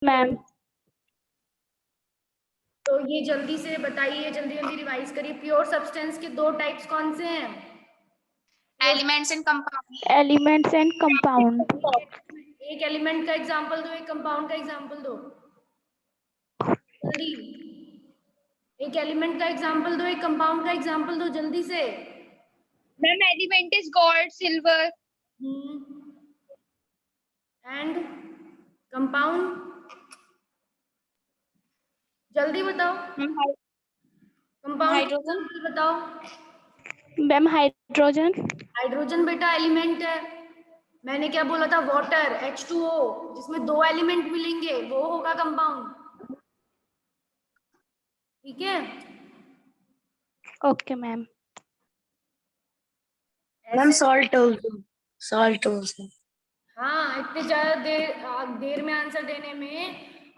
Ma'am. तो ये जल्दी से बताइए, जल्दी जल्दी रिवाइज करिए। प्योर सब्सटेंस के दो टाइप्स कौन से हैं? Elements and compound. Elements and compound. एक एलिमेंट का एग्जांपल दो, एक कंपाउंड का एग्जांपल दो जल्दी। एक एलिमेंट का एग्जांपल दो, एक कंपाउंड का एग्जांपल दो जल्दी से। Ma'am element is gold, silver. And compound जल्दी बताओ। Compound hydrogen. बताओ। Ma'am hydrogen. हाइड्रोजन बेटा एलिमेंट है। मैंने क्या बोला था? वाटर, H2O, जिसमें दो एलिमेंट मिलेंगे वो होगा कंपाउंड। ठीक है? Okay ma'am. Ma'am salt also. हाँ, इतने ज्यादा देर में आंसर देने में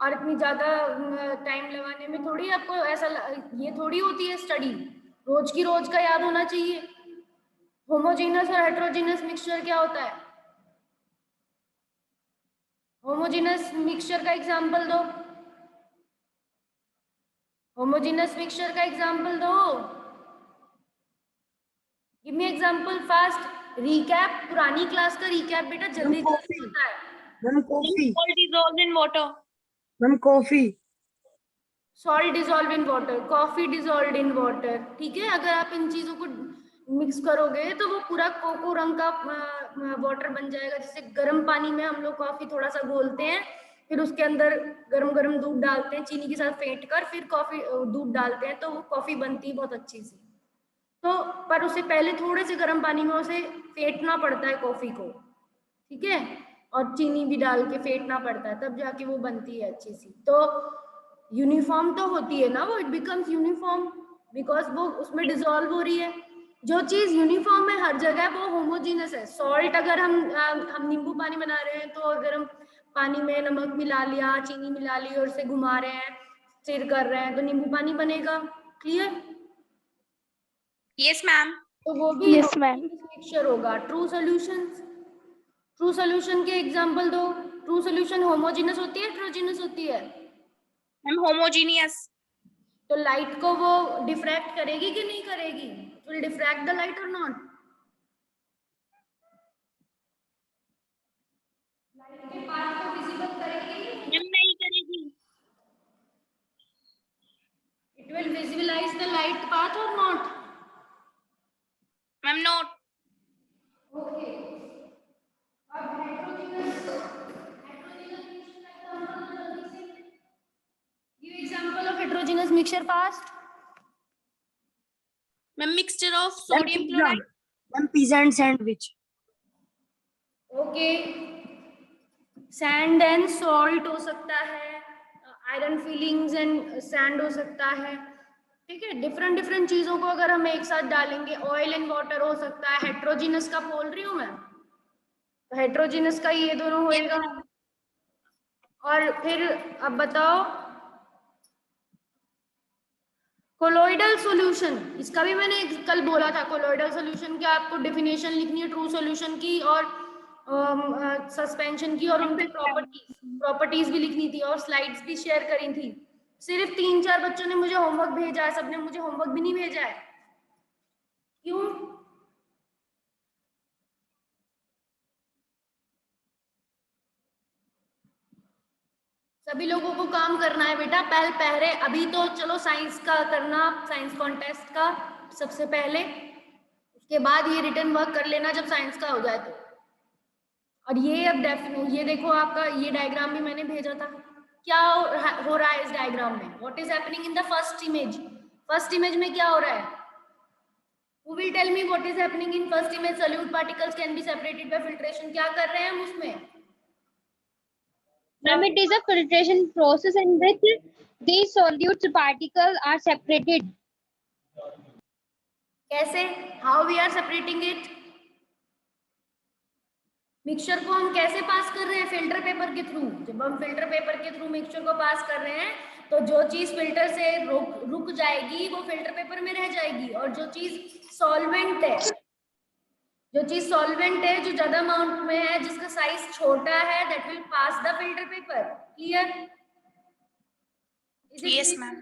और इतनी ज्यादा टाइम लगाने में थोड़ी आपको ऐसा ये थोड़ी होती है स्टडी। रोज की रोज का याद होना चाहिए। होमोजेनस और हेट्रोजेनस मिक्सचर क्या होता है? होमोजेनस मिक्सचर का एग्जांपल दो। होमोजेनस मिक्सचर का एग्जांपल दो। Give me example fast. Recap, पुरानी क्लास का रिकैप बेटा जल्दी जल्दी होता है। Ma'am coffee. Salt dissolved in water. Ma'am coffee. Salt dissolve in water, coffee dissolve in water. ठीक है? अगर आप इन चीजों को मिक्स करोगे तो वो पूरा कोको रंग का वाटर बन जाएगा। जैसे गर्म पानी में हम लोग कॉफी थोड़ा सा घोलते हैं, फिर उसके अंदर गरम गरम दूध डालते हैं चीनी के साथ फेंट कर, फिर कॉफी दूध डालते हैं तो वो कॉफी बनती है बहुत अच्छी सी। तो पर उससे पहले थोड़े से गर्म पानी में उसे फेंटना पड़ता है कॉफी को। ठीक है? और चीनी भी डाल के फेंटना पड़ता है, तब जाके वो बनती है अच्छी सी। तो यूनिफॉर्म तो होती है ना वो, इट बिकम्स यूनिफॉर्म बिकॉज वो उसमें डिसॉल्व हो रही है। जो चीज यूनिफॉर्म है हर जगह वो होमोजीनस है। सॉल्ट अगर हम नींबू पानी बना रहे हैं तो अगर हम पानी में नमक मिला लिया, चीनी मिला ली और उसे घुमा रहे हैं, स्टिर कर रहे हैं तो नींबू पानी बनेगा। क्लियर? Yes ma'am. तो वो भी यस मैम। मिक्सचर होगा। ट्रू सॉल्यूशन, ट्रू सॉल्यूशन के एग्जांपल दो। ट्रू सॉल्यूशन होमोजेनस होती है, हेटेरोजेनस होती है? Ma'am homogeneous. तो लाइट को वो डिफ्रैक्ट करेगी कि नहीं करेगी? Will diffract the light or not? Light के पाथ को विजिबल करेगी? मैम नहीं करेगी। It will visualize the light path or not? Ma'am not. Okay. अब heterogeneous give example of heterogeneous mixture fast. Ma'am mixture of sodium chloride. Ma'am pizza and sandwich. Okay. Sand and salt हो सकता है, iron filings and sand हो सकता है। ठीक है? Different different चीजों को अगर हम एक साथ डालेंगे, ऑयल एंड वाटर हो सकता है। हेट्रोजीनस का बोल रही हूँ मैं, तो हेट्रोजीनस का ये दोनों होएगा। और फिर अब बताओ कोलोइडल सॉल्यूशन, इसका भी मैंने कल बोला था। कोलोइडल सॉल्यूशन की आपको डेफिनेशन लिखनी है, ट्रू सॉल्यूशन की और सस्पेंशन की और उनकी प्रॉपर्टीज भी लिखनी थी और स्लाइड्स भी शेयर करी थी। सिर्फ 3-4 बच्चों ने मुझे होमवर्क भेजा है, सबने मुझे होमवर्क भी नहीं भेजा है। क्यों? सभी लोगों को काम करना है बेटा। पहले अभी तो चलो साइंस का करना, साइंस कॉन्टेस्ट का सबसे पहले, उसके बाद ये रिटर्न वर्क कर लेना जब साइंस का हो जाए तो। और ये अब ये देखो आपका ये डायग्राम भी मैंने भेजा था। क्या हो रहा है इस डायग्राम में? What is happening in the first image? First image में क्या हो रहा है? Who will tell me what is happening in first image? Solute particles can be separated by filtration. क्या कर रहे हैं हम उसमें? Ma'am, it is a filtration process in which these solute particles are separated. कैसे? How we are separating it? Mixture को हम कैसे पास कर रहे हैं? फिल्टर पेपर के थ्रू। जब हम फिल्टर पेपर के थ्रू मिक्सचर को पास कर रहे हैं तो जो चीज फिल्टर से रुक जाएगी वो फिल्टर पेपर में रह जाएगी, और जो चीज सॉल्वेंट है जो चीज सॉल्वेंट है, जो ज्यादा अमाउंट में है, जिसका साइज छोटा है, that will pass the filter paper. Clear? Yes, ma'am.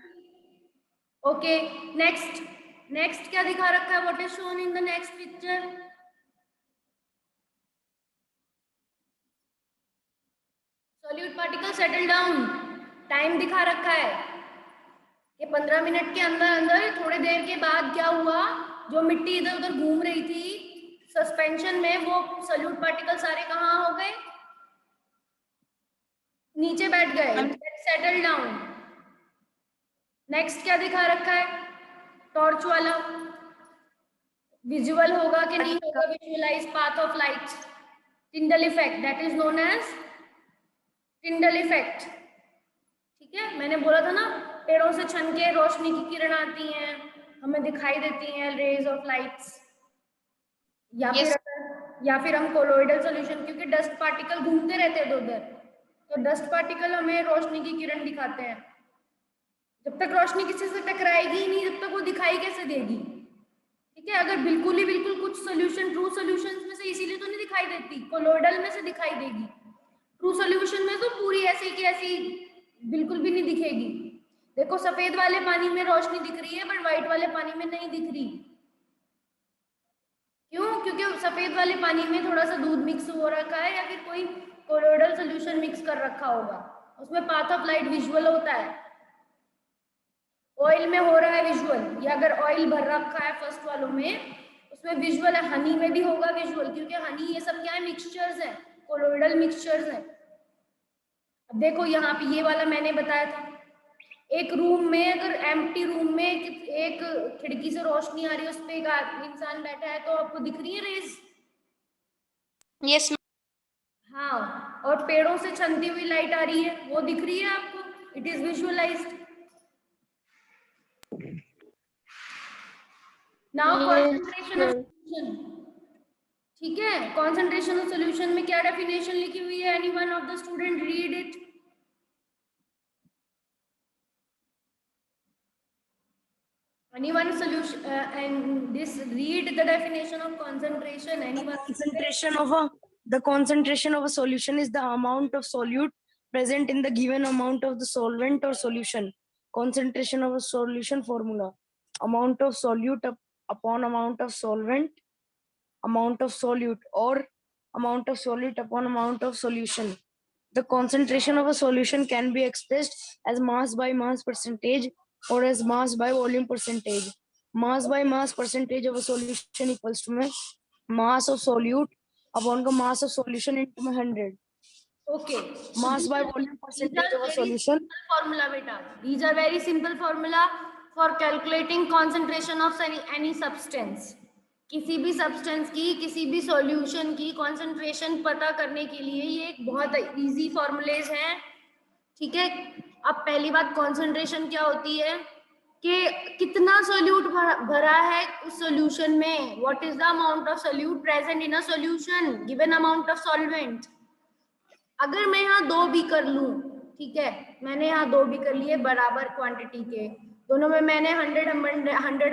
Okay. Next क्या दिखा रखा है? What is shown in the next picture? Solute particle settle down. Time दिखा रखा है कि 15 मिनट के अंदर अंदर थोड़ी देर के बाद क्या हुआ, जो मिट्टी इधर उधर घूम रही थी सस्पेंशन में, वो सॉल्यूट पार्टिकल सारे कहाँ हो गए? नीचे बैठ गए. Settle down. नेक्स्ट क्या दिखा रखा है? टॉर्च वाला. विजुअल होगा कि नहीं होगा? Visualize path of light. Tyndall effect, that is known as Tyndall effect. ठीक है, मैंने बोला था ना, पेड़ों से छन के रोशनी की किरण आती हैं, हमें दिखाई देती हैं रेज ऑफ लाइट्स. या फिर हम कोलोइडल सॉल्यूशन, क्योंकि डस्ट पार्टिकल घूमते रहते हैं उधर, तो डस्ट पार्टिकल हमें रोशनी की किरण दिखाते हैं. जब तक रोशनी किसी से टकराएगी ही नहीं, जब तक वो दिखाई कैसे देगी? ठीक है, अगर बिल्कुल कुछ सोल्यूशन, ट्रू सोल्यूशंस में से इसीलिए तो नहीं दिखाई देती, कोलोइडल में से दिखाई देगी. ट्रू सोल्यूशन में तो पूरी ऐसी की ऐसी बिल्कुल भी नहीं दिखेगी. देखो, सफेद वाले पानी में रोशनी दिख रही है, बट व्हाइट वाले पानी में नहीं दिख रही. क्यों? क्योंकि सफेद वाले पानी में थोड़ा सा दूध मिक्स हो रखा है, या फिर कोई कोलोइडल सॉल्यूशन मिक्स कर रखा होगा. उसमें पाथ ऑफ लाइट विजुअल होता है. ऑयल में हो रहा है विजुअल, या अगर ऑयल भर रखा है फर्स्ट वालों में, उसमें विजुअल है. हनी में भी होगा विजुअल, क्योंकि हनी ये सब क्या है? मिक्सचर्स हैं, कोलोइडल मिक्सचर्स हैं. अब देखो यहाँ पे ये वाला मैंने बताया था, एक रूम में, अगर एम्प्टी रूम में एक खिड़की से रोशनी आ रही है, उस पे एक इंसान बैठा है, तो आपको दिख रही है रेज? Yes, ma'am. हाँ. और पेड़ों से छनती हुई लाइट आ रही है, वो दिख रही है आपको. It is visualised. Now concentration of solution. ठीक है, कॉन्सेंट्रेशन ऑफ सॉल्यूशन में क्या डेफिनेशन लिखी हुई है? Any one of the student read it. Anyone solution and this read the definition of concentration. Anyone? The concentration of a solution is the amount of solute present in the given amount of the solvent or solution. Concentration of a solution formula: amount of solute upon amount of solvent, amount of solute, or amount of solute upon amount of solution. The concentration of a solution can be expressed as mass by mass percentage or as mass by volume percentage. Mass by mass percentage of a solution equals to mass of solute upon the mass of solution into 100. Okay. Mass by volume percentage of a solution. Formula, beta. These are very simple formula for calculating concentration of any substance. किसी भी substance की, किसी भी solution की concentration पता करने के लिए ये एक बहुत इजी फॉर्मूलेज हैं. ठीक है. अब पहली बात, कंसंट्रेशन क्या होती है कि कितना सोल्यूट भरा है उस सॉल्यूशन में. What is the amount of solute present in a solution given amount of solvent. अगर मैं यहाँ 2 भी कर लूं, ठीक है, मैंने यहाँ 2 भी कर लिए बराबर क्वांटिटी के, दोनों में मैंने 100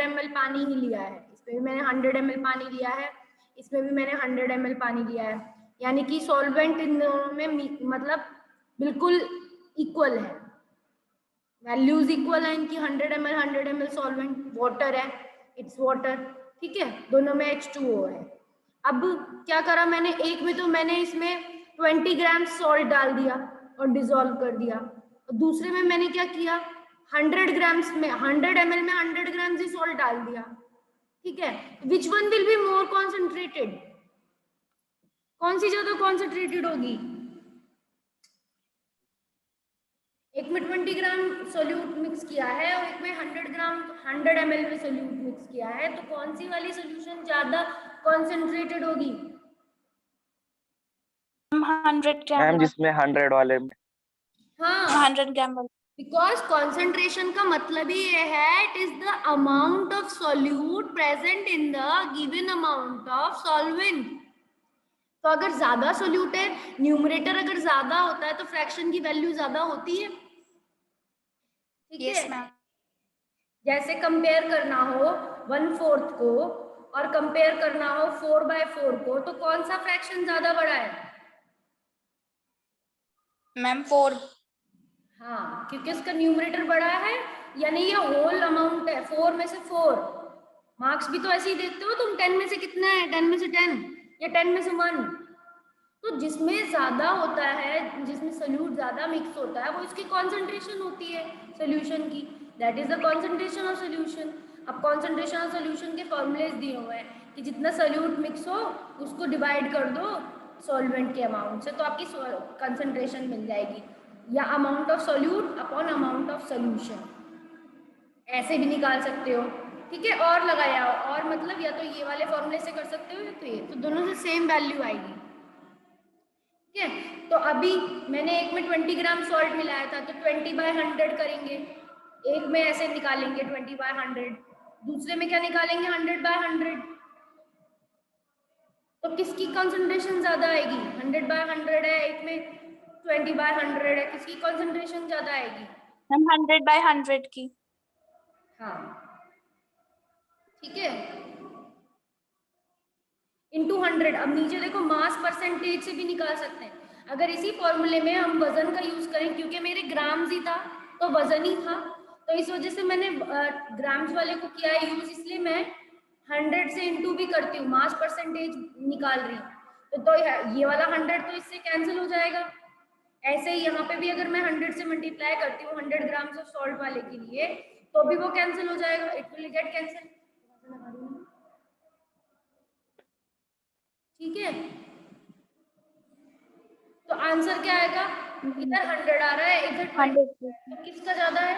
ml पानी ही लिया है. इसमें भी मैंने 100 ml पानी लिया है, इसमें भी मैंने 100 ml पानी लिया है, यानी कि सॉल्वेंट इन दोनों में मतलब बिल्कुल इक्वल है, वैल्यूज इक्वल है इनकी. 100 ml सॉल्वेंट, वाटर है, इट्स वाटर. ठीक है, दोनों में H2O है. अब क्या करा मैंने, एक में तो मैंने इसमें 20 ग्राम सॉल्ट डाल दिया और डिसॉल्व कर दिया, और दूसरे में मैंने क्या किया, 100 ग्राम्स में 100 ml में 100 ग्राम ही सॉल्ट डाल दिया. ठीक है, which one will be more concentrated? कौन सी ज्यादा कॉन्सेंट्रेटेड होगी? एक में 20 ग्राम सोल्यूट मिक्स किया है और एक में 100 ml में सोल्यूट मिक्स किया है, तो कौन सी वाली सोल्यूशन ज्यादा कॉन्सेंट्रेटेड होगी? 100 ग्राम. मैम जिसमें 100 वाले में. हाँ, 100 ग्राम वाली. बिकॉज कॉन्सेंट्रेशन का मतलब ही ये है, it is the amount of solute present in the given amount of solvent. तो अगर ज्यादा सोल्यूट है, न्यूमरेटर अगर ज्यादा होता है तो फ्रैक्शन की वैल्यू ज्यादा होती है. ठीक Yes, है, ma'am. जैसे कंपेयर करना हो 1/4 को और कंपेयर करना हो 4/4 को, तो कौन सा फ्रैक्शन ज्यादा बड़ा है? मैम 4। हाँ, क्योंकि इसका न्यूमरेटर बड़ा है, यानी ये होल अमाउंट है, 4 में से 4। मार्क्स भी तो ऐसे ही देते हो तुम, 10 में से कितना है, 10 में से 10 या 10 में से 1। तो जिसमें ज्यादा होता है, जिसमें सोल्यूट ज्यादा मिक्स होता है, वो इसकी कॉन्सेंट्रेशन होती है सोल्यूशन की, that is the concentration of solution. अब कॉन्सेंट्रेशन ऑफ सोल्यूशन के फॉर्मूलेज दिए हुए हैं कि जितना सोल्यूट मिक्स हो उसको डिवाइड कर दो सॉल्वेंट के अमाउंट से, तो आपकी कंसंट्रेशन मिल जाएगी, या amount of solute upon amount of solution, ऐसे भी निकाल सकते हो। ठीक है, और लगाया और मतलब या तो ये वाले फॉर्मूले से कर सकते हो या तो ये, तो दोनों से सेम वैल्यू आएगी। ठीक है, तो अभी मैंने एक में 20 ग्राम सॉल्ट मिलाया था, तो 20/100 करेंगे, एक में ऐसे निकालेंगे 20/100, दूसरे में क्या निकालेंगे 100/100। तो किसकी कंसंट्रेशन ज्यादा आएगी? 100/100 है, एक में 20/100 है, किसकी कंसंट्रेशन ज्यादा आएगी? मैम 100/100 की। हाँ, ठीक है, इंटू 100। अब नीचे देखो मास परसेंटेज से भी निकाल सकते हैं। अगर इसी फॉर्मूले में हम वजन का यूज करें, क्योंकि मेरे ग्राम्स ही था तो वजन ही था, तो इस वजह से मैंने ग्राम्स वाले को किया है यूज, इसलिए मैं 100 से इंटू भी करती हूँ, मास परसेंटेज निकाल रही हूँ। तो ये वाला 100 तो इससे कैंसिल हो जाएगा। ऐसे ही यहाँ पे भी अगर मैं 100 से मल्टीप्लाई करती हूँ 100 ग्राम्स ऑफ सॉल्ट वाले के लिए, तो भी वो कैंसिल हो जाएगा, इट विल गेट कैंसिल। ठीक है, तो आंसर क्या आएगा? इधर 100 आ रहा है, इधर 20, 100। तो किसका ज्यादा है?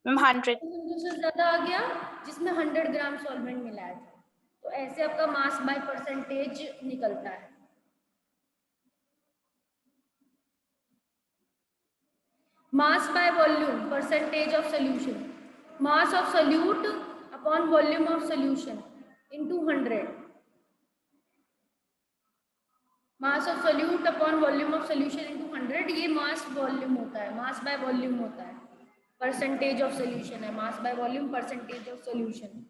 मैम 100। दूसरा ज्यादा आ गया जिसमें 100 ग्राम सॉल्वेंट मिलाया था। तो ऐसे आपका मास बाय परसेंटेज निकलता है। Mass by volume, percentage of solution, mass of solute upon volume of solution into 100, mass of solute upon volume of solution into 100, ये मास वॉल्यूम होता है, मास बाय वॉल्यूम होता है, परसेंटेज ऑफ सोल्यूशन है, mass by volume percentage of solution.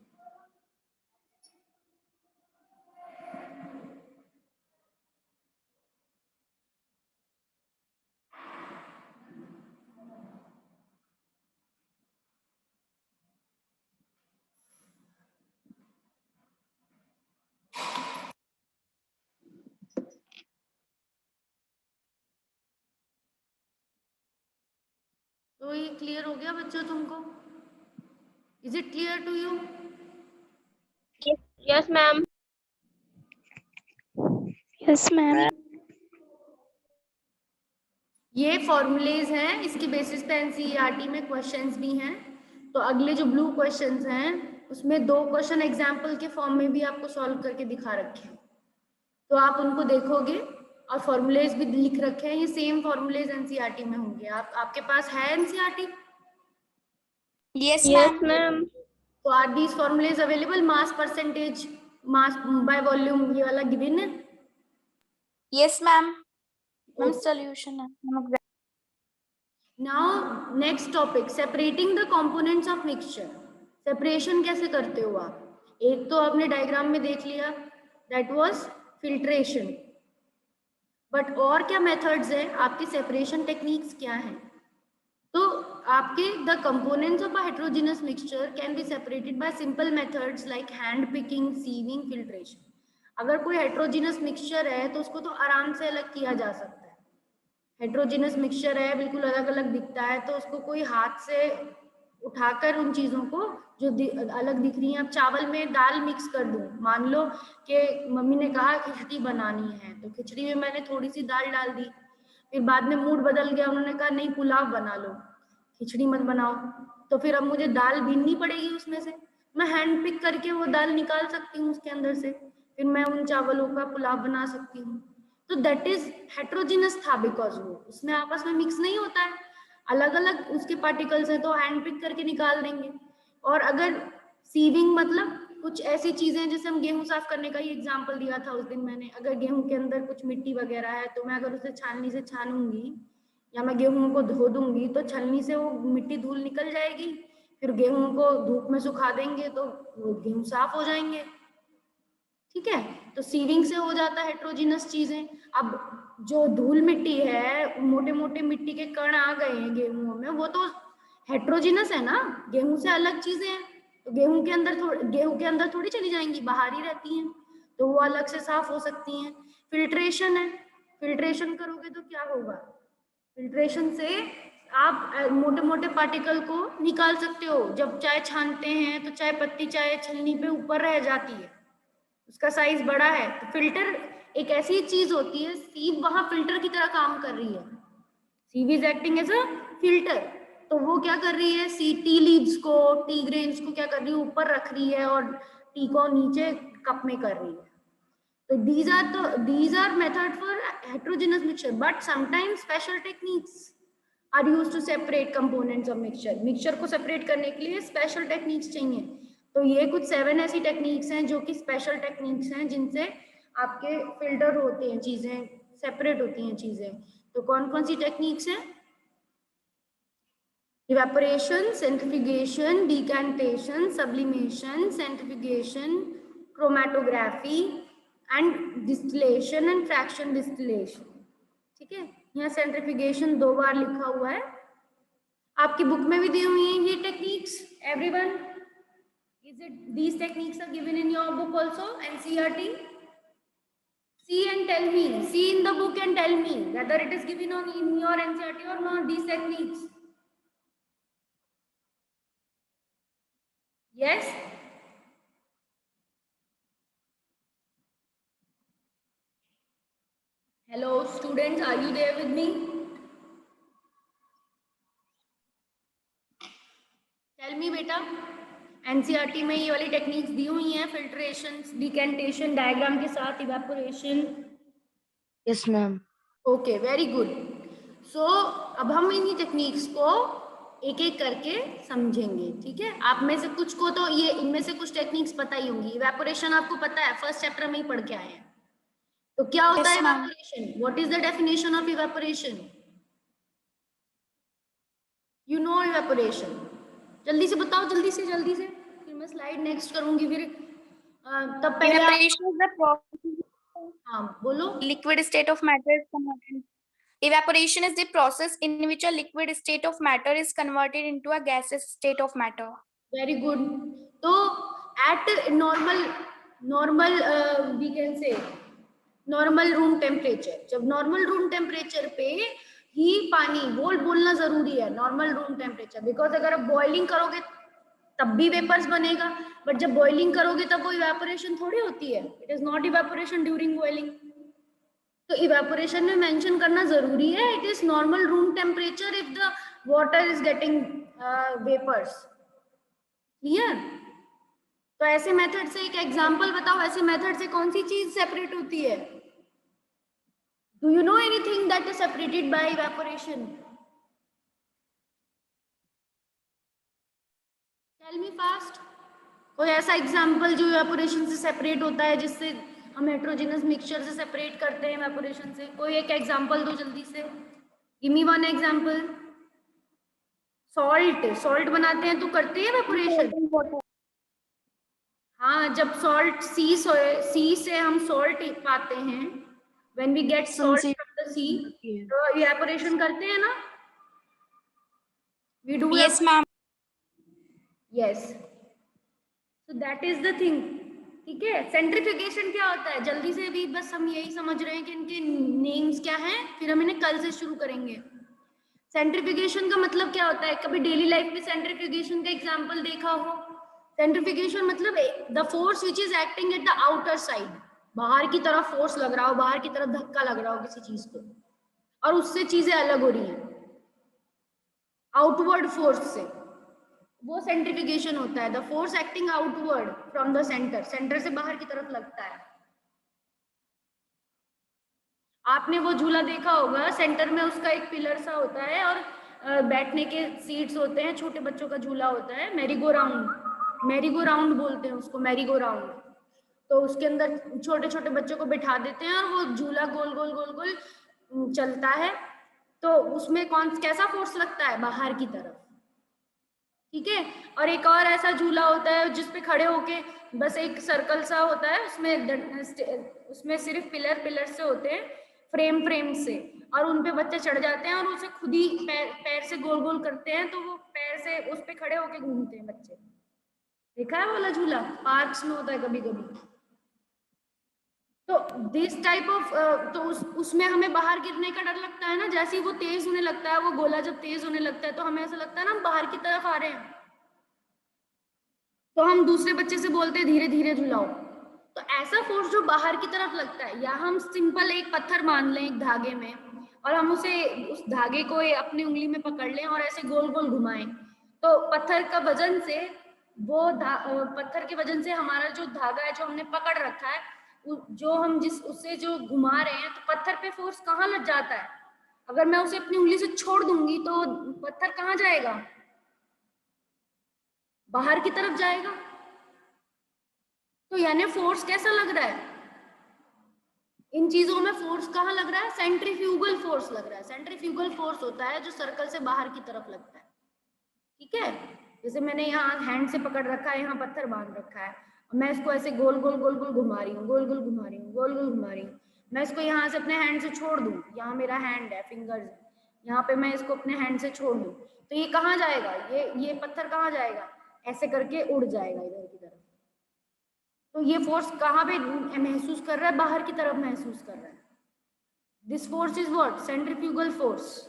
तो ये clear हो गया बच्चों तुमको? Is it clear to you? Yes, ma'am. Yes, ma'am. ये फॉर्मूलेज हैं, इसकी बेसिस पे एनसीईआरटी में क्वेश्चंस भी हैं। तो अगले जो ब्लू क्वेश्चंस हैं उसमें 2 क्वेश्चन एग्जाम्पल के फॉर्म में भी आपको सॉल्व करके दिखा रखे हैं, तो आप उनको देखोगे, और फॉर्मूलेज भी लिख रखे हैं, ये सेम फॉर्मूलेज एनसीईआरटी में होंगे। आपके पास है NCERT? Yes, Yes, ma'am. ma'am. तो are these formulae available? Mass percentage, mass by volume, ये वाला गिवन है। Yes, ma'am. मैम solution है। Now next topic, separating the components of mixture. Separation कैसे करते हो आप? एक तो आपने डायग्राम में देख लिया, that was filtration, बट और क्या मेथड्स है आपके? सेपरेशन टेक्निक्स क्या हैं? तो आपके the components of a heterogeneous mixture can be separated by simple methods like hand picking, sieving, filtration. अगर कोई heterogeneous mixture है तो उसको तो आराम से अलग किया जा सकता है। हेट्रोजिनस मिक्सचर है, बिल्कुल अलग अलग दिखता है, तो उसको कोई हाथ से उठाकर उन चीज़ों को जो अलग दिख रही हैं, अब चावल में दाल मिक्स कर दूं, मान लो कि मम्मी ने कहा खिचड़ी बनानी है, तो खिचड़ी में मैंने थोड़ी सी दाल डाल दी, फिर बाद में मूड बदल गया, उन्होंने कहा नहीं पुलाव बना लो, खिचड़ी मत बनाओ, तो फिर अब मुझे दाल बीननी पड़ेगी उसमें से, मैं हैंड पिक करके वो दाल निकाल सकती हूँ उसके अंदर से, फिर मैं उन चावलों का पुलाव बना सकती हूँ। तो दैट इज हेट्रोजिनस था, बिकॉज वो उसमें आपस में मिक्स नहीं होता है, अलग अलग उसके पार्टिकल्स हैं, तो हैंड पिक करके निकाल देंगे। और अगर सीविंग मतलब कुछ ऐसी चीजें, जैसे हम गेहूं साफ करने का ही एग्जांपल दिया था उस दिन मैंने, अगर गेहूं के अंदर कुछ मिट्टी वगैरह है तो मैं अगर उसे छाननी से छानूंगी या मैं गेहूं को धो दूंगी तो छलनी से वो मिट्टी धूल निकल जाएगी, फिर गेहूं को धूप में सुखा देंगे तो वो गेहूं साफ हो जाएंगे। ठीक है, तो सीविंग से हो जाता है हेट्रोजीनस चीजें। अब जो धूल मिट्टी है, मोटे मोटे मिट्टी के कण आ गए हैं गेहूं में, वो तो हेट्रोजीनस है ना, गेहूं से अलग चीजें हैं, तो गेहूं के अंदर थोड़ी चली जाएंगी, बाहर ही रहती हैं, तो वो अलग से साफ हो सकती हैं। फिल्ट्रेशन है, फिल्ट्रेशन करोगे तो क्या होगा, फिल्ट्रेशन से आप मोटे मोटे पार्टिकल को निकाल सकते हो। जब चाय छानते हैं तो चाय पत्ती चाय छलनी पे ऊपर रह जाती है, उसका साइज बड़ा है, तो फिल्टर एक ऐसी चीज होती है, सीव वहां फिल्टर की तरह काम कर रही है, sieve is acting as a filter. तो वो क्या कर रही है, टी लीव्स को, टी ग्रेन्स को क्या कर रही है, ऊपर रख रही है और टी को नीचे कप में कर रही है। तो these are method for heterogeneous mixture, but sometimes special techniques are used to separate components of mixture. Mixture को सेपरेट करने के लिए स्पेशल टेक्निक्स चाहिए। तो ये कुछ 7 ऐसी टेक्निक्स हैं जो कि स्पेशल टेक्निक्स हैं, जिनसे आपके फिल्टर होते हैं, चीजें सेपरेट होती हैं चीजें। तो कौन कौन सी टेक्निक्स हैं, evaporation, centrifugation, decantation, sublimation, centrifugation, chromatography and distillation and fraction distillation. ठीक है, यहाँ सेंट्रिफ्यूगेशन 2 बार लिखा हुआ है, आपकी बुक में भी दी हुई है ये techniques. Everyone, is it these techniques are given in your book also, NCERT? See and tell me, see in the book and tell me whether it is given on in your NCERT or not, these techniques. Yes? Hello students, are you there with me? Tell me बेटा, NCERT में ये वाली techniques दी हुई हैं, filtration, decantation, diagram के साथ, evaporation. Yes ma'am. Okay, very good. So अब हम इन्हीं टेक्निक्स को एक एक करके समझेंगे। ठीक है, आप में से कुछ को तो ये इनमें से कुछ टेक्निक्स पता ही होंगी। इवेपोरेशन आपको पता है, फर्स्ट चैप्टर में ही पढ़ के आए हैं। तो क्या होता है Yes, ma'am. Evaporation? What is the definition of evaporation? You know evaporation? जल्दी से बताओ, जल्दी से, फिर मैं स्लाइड नेक्स्ट करूंगी, फिर तब पहले Evaporation is the process. हाँ बोलो। Liquid state of matter is converted. Evaporation is the process in which a liquid state of matter is converted into a gaseous state of matter. Very good. तो at normal we can say normal room temperature, जब normal room temperature पे ही पानी, बोलना जरूरी है, normal room temperature, because अगर आप बॉइलिंग करोगे तब भी वेपर्स बनेगा, बट जब बॉइलिंग करोगे तब वो इवेपोरेशन थोड़ी होती है, it is not evaporation during boiling. तो इवेपोरेशन में मेंशन करना जरूरी है, it is normal room temperature if the water is getting vapours. Clear? तो ऐसे मेथड से एक एग्जांपल बताओ, ऐसे मेथड से कौन सी चीज सेपरेट होती है? Do you know anything that is separated by evaporation? Tell me fast, कोई ऐसा एग्जांपल जो इवेपोरेशन से सेपरेट होता है, जिससे हम हेट्रोजेनस मिक्सचर से सेपरेट करते हैं इवेपोरेशन से। कोई एक एग्जांपल दो जल्दी से, give me one example. Salt बनाते हैं तो करते हैं इवेपोरेशन। हाँ, जब सॉल्ट सी से हम सॉल्ट पाते हैं, when we get salt from the sea, तो इवेपोरेशन करते हैं ना, we do. Yes, ma'am. Yes, so that is the thing. ठीक है, सेंट्रिफ्यूगेशन क्या होता है? जल्दी से भी बस हम यही समझ रहे हैं कि इनके नेम्स क्या हैं, फिर हम इन्हें कल से शुरू करेंगे। सेंट्रिफ्यूगेशन का मतलब क्या होता है? कभी डेली लाइफ में सेंट्रिफ्यूगेशन का एग्जांपल देखा हो? सेंट्रिफ्यूगेशन मतलब the force which is acting at the outer side, बाहर की तरफ फोर्स लग रहा हो, बाहर की तरफ धक्का लग रहा हो किसी चीज को, और उससे चीजें अलग हो रही हैं आउटवर्ड फोर्स से, वो सेंट्रिफ्यूगेशन होता है। The force acting outward from the centre से बाहर की तरफ लगता है। आपने वो झूला देखा होगा, सेंटर में उसका एक पिलर सा होता है और बैठने के सीट्स होते हैं, छोटे बच्चों का झूला होता है, मैरीगो राउंड बोलते हैं उसको, मैरीगो राउंड। तो उसके अंदर छोटे छोटे बच्चों को बिठा देते हैं और वो झूला गोल गोल गोल गोल चलता है। तो उसमें कैसा फोर्स लगता है? बाहर की तरफ। ठीक है। और एक और ऐसा झूला होता है जिसपे खड़े होके बस एक सर्कल सा होता है, उसमें सिर्फ पिलर से होते हैं, फ्रेम से, और उन पे बच्चे चढ़ जाते हैं और उसे खुद ही पैर से गोल गोल करते हैं, तो वो पैर से उस पे खड़े होके घूमते हैं बच्चे। देखा है वो वाला झूला? पार्क्स में होता है कभी कभी। तो दिस टाइप ऑफ तो उसमें हमें बाहर गिरने का डर लगता है ना, जैसे ही वो तेज होने लगता है, वो गोला जब तेज होने लगता है तो हमें ऐसा लगता है ना हम बाहर की तरफ आ रहे हैं, तो हम दूसरे बच्चे से बोलते हैं धीरे धीरे झुलाओ। तो ऐसा फोर्स जो बाहर की तरफ लगता है, या हम सिंपल एक पत्थर मान लें एक धागे में, और हम उस धागे को अपनी उंगली में पकड़ लें और ऐसे गोल गोल घुमाएं, तो पत्थर का वजन से पत्थर के वजन से हमारा जो धागा है जो हमने पकड़ रखा है, जो हम उससे जो घुमा रहे हैं, तो पत्थर पे फोर्स कहाँ लग जाता है? अगर मैं उसे अपनी उंगली से छोड़ दूंगी तो पत्थर कहाँ जाएगा? बाहर की तरफ जाएगा। तो यानी फोर्स कैसा लग रहा है? इन चीजों में फोर्स कहाँ लग रहा है? सेंट्रीफ्यूगल फोर्स लग रहा है। सेंट्रीफ्यूगल फोर्स होता है जो सर्कल से बाहर की तरफ लगता है। ठीक है, जैसे मैंने यहाँ हैंड से पकड़ रखा है, यहाँ पत्थर बांध रखा है, मैं इसको ऐसे गोल गोल घुमा रही हूँ, गोल गोल घुमा रही हूँ, गोल गोल घुमा रही हूँ। मैं इसको यहाँ से अपने हैंड से छोड़ दूँ, यहाँ मेरा हैंड है, फिंगर्स, यहाँ पे मैं इसको अपने हैंड से छोड़ दूँ, तो ये कहाँ जाएगा? ये पत्थर कहाँ जाएगा? ऐसे करके उड़ जाएगा इधर की तरफ। तो ये फोर्स कहाँ पे महसूस कर रहा है? बाहर की तरफ महसूस कर रहा है। This force is what? Centrifugal force.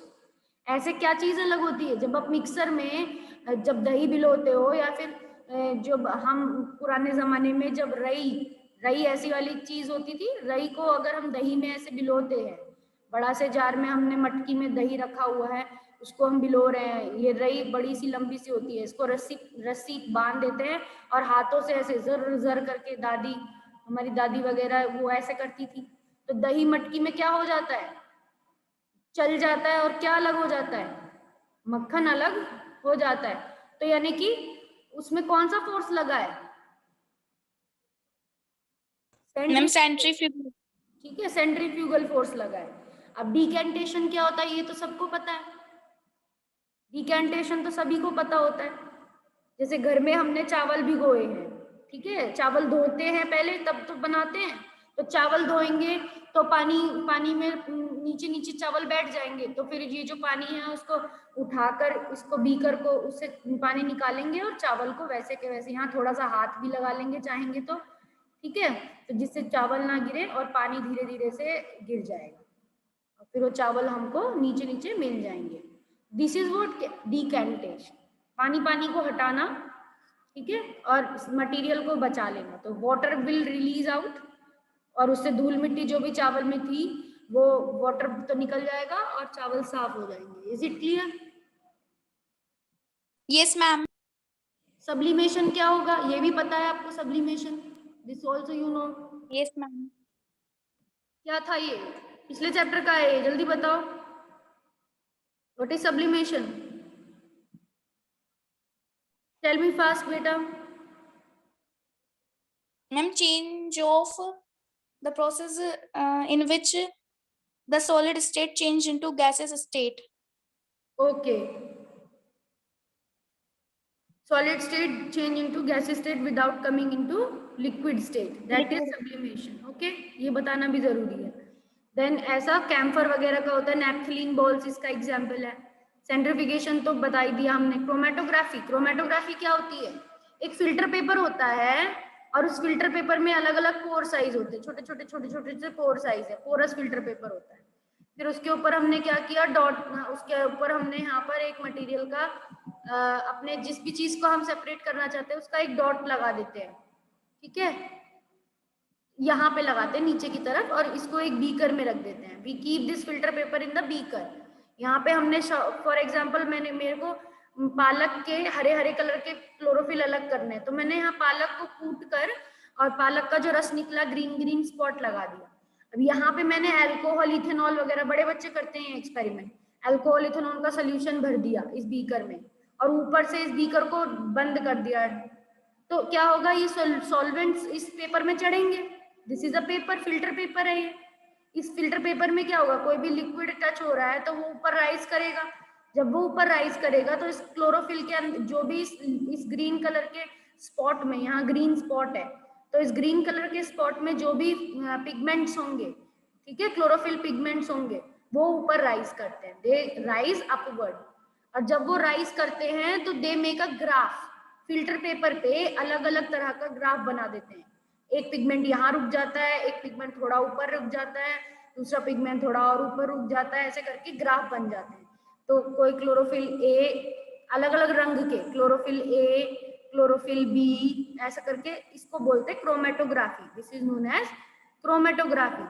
ऐसे क्या चीज अलग होती है? जब आप मिक्सर में जब दही भिगोते हो, या फिर जब हम पुराने जमाने में जब रई ऐसी वाली चीज होती थी, रई को अगर हम दही में ऐसे भिगोते हैं, बड़ा से जार में हमने मटकी में दही रखा हुआ है, उसको हम भिगो रहे हैं, ये रई बड़ी सी लंबी सी होती है, इसको रस्सी बांध देते हैं और हाथों से ऐसे जर जर करके, हमारी दादी वगैरह वो ऐसे करती थी, तो दही मटकी में क्या हो जाता है? चल जाता है। और क्या अलग हो जाता है? मक्खन अलग हो जाता है। तो यानी कि उसमें कौन सा फोर्स लगा है? सेंट्रीफ्यूगल। ठीक है, सेंट्रीफ्यूगल फोर्स लगा है। अब डिकेंटेशन क्या होता है ये तो सबको पता है। डिकेंटेशन तो सभी को पता होता है। जैसे घर में हमने चावल भिगोए हैं, ठीक है, चावल धोते हैं पहले तब तो बनाते हैं, तो चावल धोएंगे तो पानी में नीचे नीचे चावल बैठ जाएंगे, तो फिर ये जो पानी है उसको उठाकर इसको बीकर को उससे पानी निकालेंगे और चावल को वैसे के वैसे, यहाँ थोड़ा सा हाथ भी लगा लेंगे चाहेंगे तो, ठीक है, तो जिससे चावल ना गिरे और पानी धीरे धीरे से गिर जाएगा और फिर वो चावल हमको नीचे नीचे मिल जाएंगे। This is what? डिकेंटेशन। पानी को हटाना, ठीक है, और मटेरियल को बचा लेना। तो वाटर विल रिलीज आउट और उससे धूल मिट्टी जो भी चावल में थी वो वाटर तो निकल जाएगा और चावल साफ हो जाएंगे। Is it clear? Yes ma'am. Sublimation क्या होगा ये भी पता है आपको? Sublimation, this also you know. Yes ma'am. क्या था ये? पिछले चैप्टर का है, जल्दी बताओ। What is sublimation? Tell me fast बेटा। Ma'am, change of the process in which the solid state change into gaseous state. Okay. Solid state change into gaseous state without coming into liquid state. That is sublimation. Okay, ये बताना भी जरूरी है। Then ऐसा camphor वगैरह का होता है, नैप्थलीन बॉल्स इसका एग्जाम्पल है। सेंट्रिफिकेशन तो बता ही दिया हमने। क्रोमेटोग्राफी, क्रोमेटोग्राफी क्या होती है? एक फिल्टर पेपर होता है और उस फिल्टर पेपर में अलग अलग पोर साइज होते हैं, छोटे छोटे से पोर साइज है, पोरस फिल्टर पेपर होता है। फिर उसके ऊपर हमने क्या किया? उसके ऊपर हमने यहाँ पर एक मटेरियल का अपने जिस भी चीज को हम सेपरेट करना चाहते हैं उसका एक डॉट लगा देते हैं, ठीक है, यहाँ पे लगाते हैं नीचे की तरफ और इसको एक बीकर में रख देते हैं। We keep this filter paper in the beaker. यहाँ पे हमने फॉर एग्जाम्पल मेरे को पालक के हरे कलर के क्लोरोफिल अलग करने हैं, तो मैंने यहाँ पालक को कूट कर और पालक का जो रस निकला ग्रीन स्पॉट लगा दिया। अब यहाँ पे मैंने अल्कोहल, इथेनॉल वगैरह, बड़े बच्चे करते हैं एक्सपेरिमेंट, अल्कोहल इथेनॉल का सोल्यूशन भर दिया इस बीकर में और ऊपर से इस बीकर को बंद कर दिया, तो क्या होगा? ये सॉल्वेंट्स इस पेपर में चढ़ेंगे। This is a paper, filter paper है ये। इस फिल्टर पेपर में क्या होगा? कोई भी लिक्विड टच हो रहा है तो वो ऊपर राइज करेगा, जब वो ऊपर राइज करेगा तो इस क्लोरोफिल के अंदर जो भी इस ग्रीन कलर के स्पॉट में, यहाँ ग्रीन स्पॉट है, तो इस ग्रीन कलर के स्पॉट में जो भी पिगमेंट्स होंगे, ठीक है, क्लोरोफिल पिगमेंट्स होंगे, वो ऊपर राइज करते हैं, दे राइज अपवर्ड। और जब वो राइज करते हैं तो they make a graph, filter paper पे अलग अलग तरह का ग्राफ बना देते हैं। एक पिगमेंट यहाँ रुक जाता है, एक पिगमेंट थोड़ा ऊपर रुक जाता है, दूसरा पिगमेंट थोड़ा और ऊपर रुक जाता है, ऐसे करके ग्राफ बन जाते हैं। तो कोई क्लोरोफिल ए, अलग अलग रंग के क्लोरोफिल ए, क्लोरोफिल बी, ऐसा करके इसको बोलते हैं chromatography. This is known as chromatography,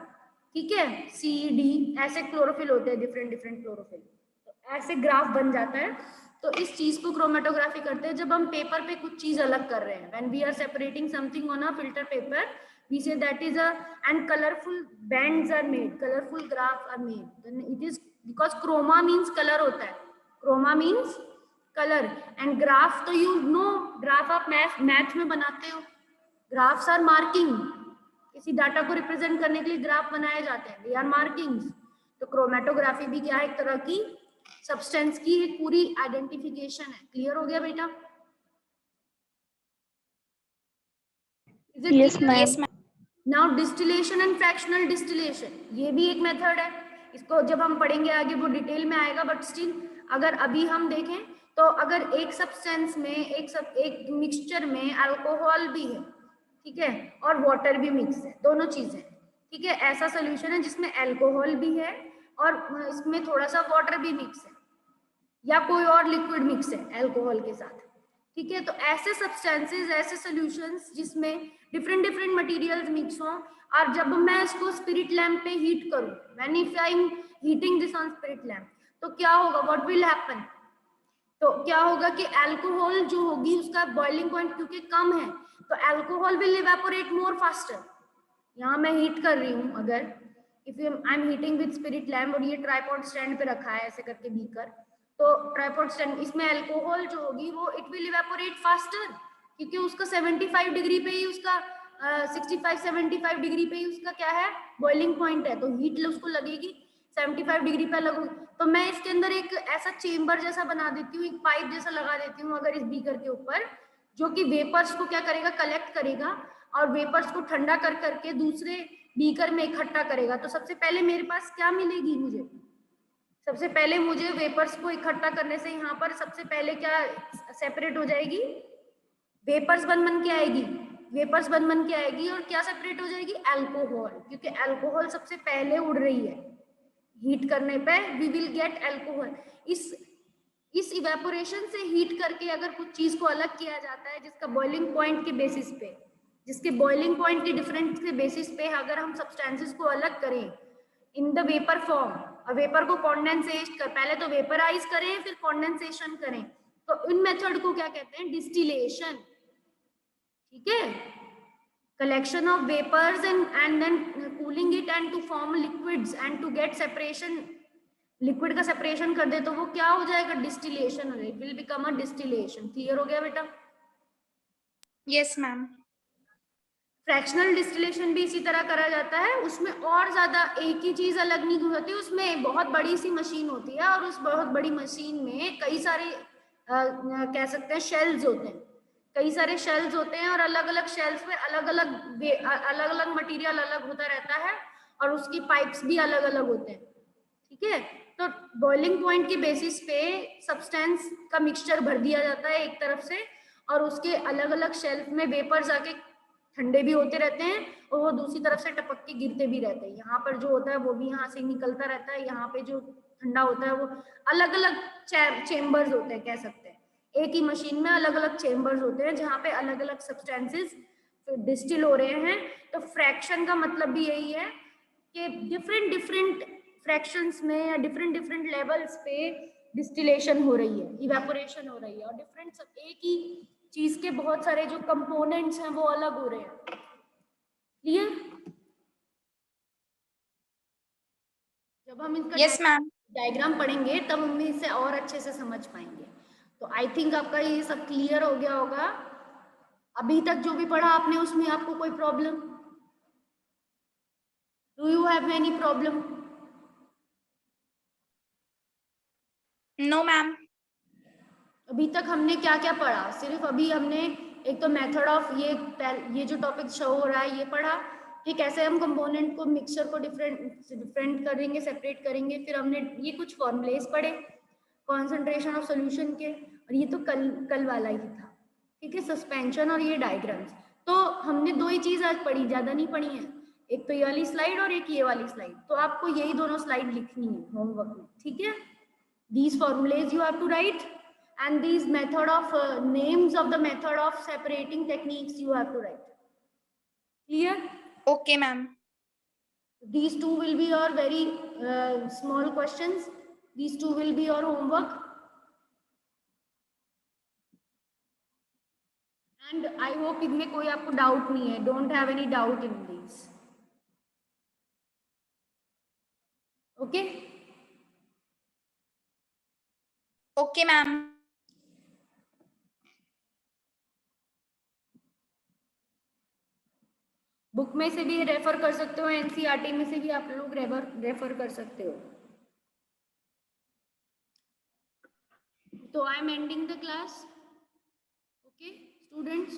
ठीक है। सी डी ऐसे क्लोरोफिल होते हैं, डिफरेंट डिफरेंट क्लोरोफिल, तो ऐसे ग्राफ बन जाता है। तो इस चीज को क्रोमेटोग्राफी करते हैं जब हम पेपर पे कुछ चीज अलग कर रहे हैं। When we are separating something on a filter paper, we say that is a, and colorful bands are made, colorful graphs are made, then it is because chroma means color होता है, chroma means color, and graph तो you know, graph आप math में बनाते हो, graphs are marking, किसी data को represent करने के लिए ग्राफ बनाए जाते हैं, they are markings। तो क्रोमेटोग्राफी भी क्या है, एक तरह की सब्सटेंस की एक पूरी आइडेंटिफिकेशन है। क्लियर हो गया बेटा? Is it Yes, clear? ma'am. Yes, ma'am. Now distillation and fractional distillation, ये भी एक मेथड है। इसको जब हम पढ़ेंगे आगे वो डिटेल में आएगा, बट स्टिल अगर अभी हम देखें तो अगर एक सब्सटेंस में एक मिक्सचर में अल्कोहल भी है, ठीक है, और वाटर भी मिक्स है, दोनों चीजें, ठीक है, ऐसा सोल्यूशन है जिसमें अल्कोहल भी है और इसमें थोड़ा सा वाटर भी मिक्स है, या कोई और लिक्विड मिक्स है अल्कोहल के साथ, ठीक है। तो ऐसे सब्सटेंसेस, ऐसे सॉल्यूशंस जिसमें डिफरेंट डिफरेंट मटेरियल्स मिक्स हों, और जब मैं इसको स्पिरिट लैम्प पे हीट करूं, when if I am heating this on spirit lamp, तो क्या होगा, व्हाट विल हैपन, तो क्या होगा कि अल्कोहल जो होगी उसका बॉइलिंग पॉइंट क्योंकि कम है, तो alcohol will evaporate more faster. यहाँ मैं हीट कर रही हूँ, अगर if I am heating with spirit lamp, और ये ट्राइपॉड स्टैंड पे रखा है ऐसे करके बीकर, तो ट्राइपॉड स्टैंड, इसमें अल्कोहल जो होगी वो इट विल इवेपोरेट फास्टर, क्योंकि उसका 75 डिग्री पे ही उसका 65-75 डिग्री पे ही उसका क्या है, बॉइलिंग पॉइंट है, तो हीट उसको लगेगी 75 डिग्री पे लगेगी। तो मैं इसके अंदर एक ऐसा चेम्बर जैसा बना देती हूँ, एक पाइप जैसा लगा देती हूँ अगर इस बीकर के ऊपर, जो कि वेपर्स को क्या करेगा, कलेक्ट करेगा और वेपर्स को ठंडा कर करके दूसरे बीकर में इकट्ठा करेगा। तो सबसे पहले मेरे पास क्या मिलेगी, मुझे सबसे पहले मुझे वेपर्स को इकट्ठा करने से यहाँ पर सबसे पहले क्या सेपरेट हो जाएगी, वेपर्स बन के आएगी, वेपर्स बन के आएगी, और क्या सेपरेट हो जाएगी, अल्कोहल, क्योंकि अल्कोहल सबसे पहले उड़ रही है, हीट करने पे वी विल गेट अल्कोहल। इस इवेपोरेशन से हीट करके अगर कुछ चीज को अलग किया जाता है जिसका बॉइलिंग पॉइंट के बेसिस पे, जिसके बॉइलिंग पॉइंट के डिफरेंस के बेसिस पे अगर हम सब्सटेंसेस को अलग करें इन द वेपर फॉर्म, और वेपर को कॉन्डेंसेट कर, पहले तो वेपराइज करें फिर कॉन्डेंसेशन करें, तो इन मेथड को क्या कहते हैं, डिस्टिलेशन, ठीक है। collection of vapors and then cooling it and to form liquids and to get separation, liquid का सेपरेशन कर दे तो वो क्या हो जाएगा, डिस्टिलेशन हो जाएगा, will become a distillation. Clear हो गया बेटा? Yes, ma'am. फ्रैक्शनल डिस्टिलेशन भी इसी तरह करा जाता है, उसमें और ज्यादा एक ही चीज अलग नहीं होती, उसमें बहुत बड़ी सी मशीन होती है और उस बहुत बड़ी मशीन में कई सारे कह सकते हैं शेल्स होते हैं, कई सारे शेल्स होते हैं, और अलग अलग शेल्स में अलग अलग मटेरियल अलग होता रहता है, और उसकी पाइप्स भी अलग अलग होते हैं, ठीक है। तो बॉइलिंग पॉइंट के बेसिस पे सब्सटेंस का मिक्सचर भर दिया जाता है एक तरफ से, और उसके अलग अलग शेल्फ में वेपर्स आके ठंडे भी होते रहते हैं और वो दूसरी तरफ से टपक के गिरते भी रहते हैं। यहाँ पर जो होता है वो भी यहाँ से निकलता रहता है, यहाँ पे जो ठंडा होता है वो अलग अलग चेम्बर्स होते हैं, कह सकते हैं एक ही मशीन में अलग अलग चेम्बर्स होते हैं जहाँ पे अलग अलग सब्सटेंसेस डिस्टिल हो रहे हैं। तो फ्रैक्शन का मतलब भी यही है कि डिफरेंट फ्रैक्शंस में या डिफरेंट लेवल्स पे डिस्टिलेशन हो रही है, इवेपोरेशन हो रही है, और डिफरेंट सब एक ही चीज के बहुत सारे जो कंपोनेंट्स हैं वो अलग हो रहे हैं। क्लियर? जब हम इसका Yes, ma'am. डायग्राम पढ़ेंगे तब हम इसे और अच्छे से समझ पाएंगे। तो आई थिंक आपका ये सब क्लियर हो गया होगा। अभी तक जो भी पढ़ा आपने उसमें आपको कोई problem, do you have any problem? No, ma'am. अभी तक हमने क्या क्या पढ़ा? सिर्फ अभी हमने एक तो मेथड ऑफ ये जो टॉपिक शो हो रहा है ये पढ़ा कि कैसे हम कंपोनेंट को मिक्सचर को डिफरेंट करेंगे, सेपरेट करेंगे। फिर हमने ये कुछ फॉर्मूलेस पढ़े कॉन्सेंट्रेशन ऑफ सॉल्यूशन के, और ये तो कल वाला ही था, ठीक है, सस्पेंशन और ये डायग्राम्स। तो हमने दो ही चीज आज पढ़ी, ज्यादा नहीं पढ़ी है, एक तो ये वाली स्लाइड और एक ये वाली स्लाइड। तो आपको यही दोनों स्लाइड लिखनी है होमवर्क में, ठीक है। These formulas you have to write, and these method of names of the method of separating techniques you have to write. Clear? Okay, ma'am. These two will be your very small questions. These two will be your homework. And I hope इनमें कोई आपको doubt नहीं है. Don't have any doubt in these. Okay? Okay, ma'am. Book में से भी refer कर सकते हो, एनसीईआरटी में से भी आप लोग रेफर कर सकते हो। तो I am ending the class. Okay students.